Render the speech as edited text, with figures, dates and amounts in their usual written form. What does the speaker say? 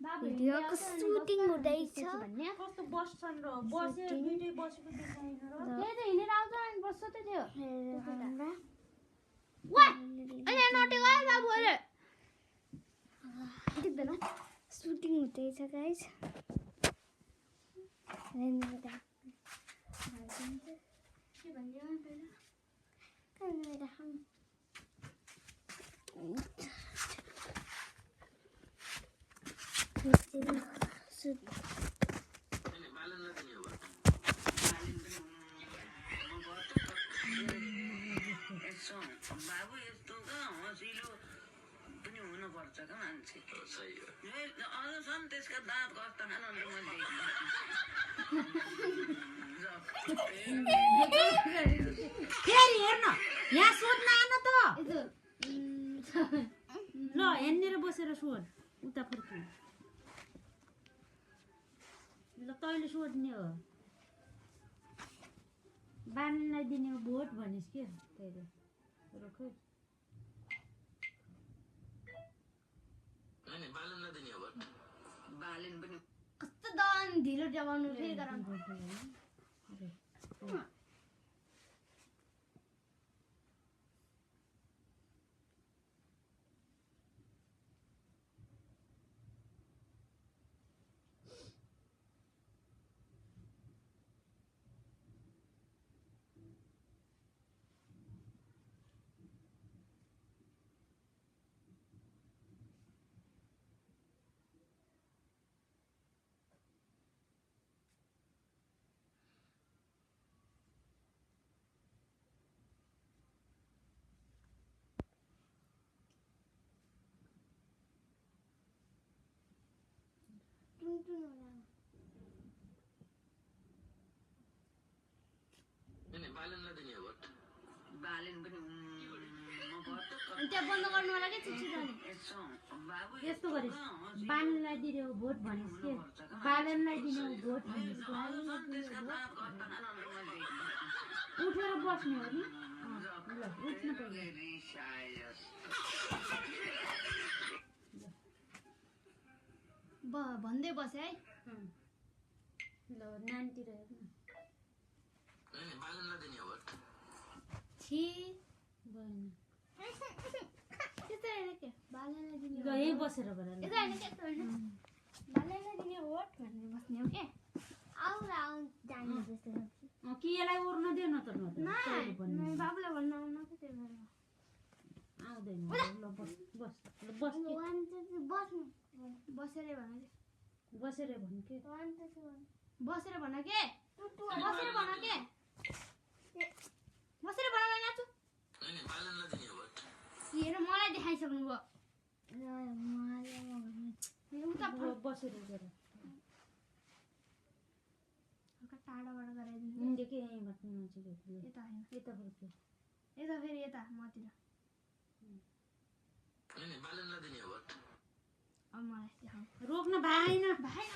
भिडियोको shooting हुँदैछ कस्तो बस्छन् र बसे दुईटै बसेको देखाइन र त्यही त हिँडेर आउँछ अनि बस्छ त थियो सुटिङ हुँदैछ गाइस बाबु यस्तो त हँसिलो पनि हुनुपर्छ क्या मान्छे अझसम्म त्यसका दाँत कस्ता खान फेरि हेर्न यहाँ सोध्न आएन त ल हेर्नेर बसेर सोध उता फर्कु ल तैँले सोध्ने हो बालनलाई दिने भोट भनिस् के तैँले रोख बालेन पनि कस्तो दन ढिलो जमाउनु फेरि गराउनु बालेन पनि त्यहाँ बन्द गर्नु होला के चिठी जाने बाबु यस्तो गरिस् बालनलाई दिने हो भोट भनिस् के बालनलाई दिने हो भोट भनिस् उठेर बस्ने हो नि ल उठ्नु पर्यो भन्दै बसे है ल नानीतिर हेर्नु छि गएन त्यस्तो हैन के बालेलाई दिने ल यही बसेर गर ल यस्तो हैन के यस्तो हैन बालेलाई दिने भोट भनेर बस्ने हो के आउ जाने जस्तो कि यसलाई ओर्न दे न त न नै बाबुलाई भन्न आउन के त्यो भएर आउँदैन ल बस बस ल बस के बस्नु बसेरै भन बसेर भन् के बसेर भन के बसेर भन के बसेर भन नाचु हेर मलाई देखाइसक्नु भयो उता बसेर गर टाढाबाट गराइदिनु मुन्डे के यहीँबाट नजिकै यता हैन यता फर्क्यो यता फेरि यता मतिर अब मलाई देखाउनु रोक्न भएन भाइ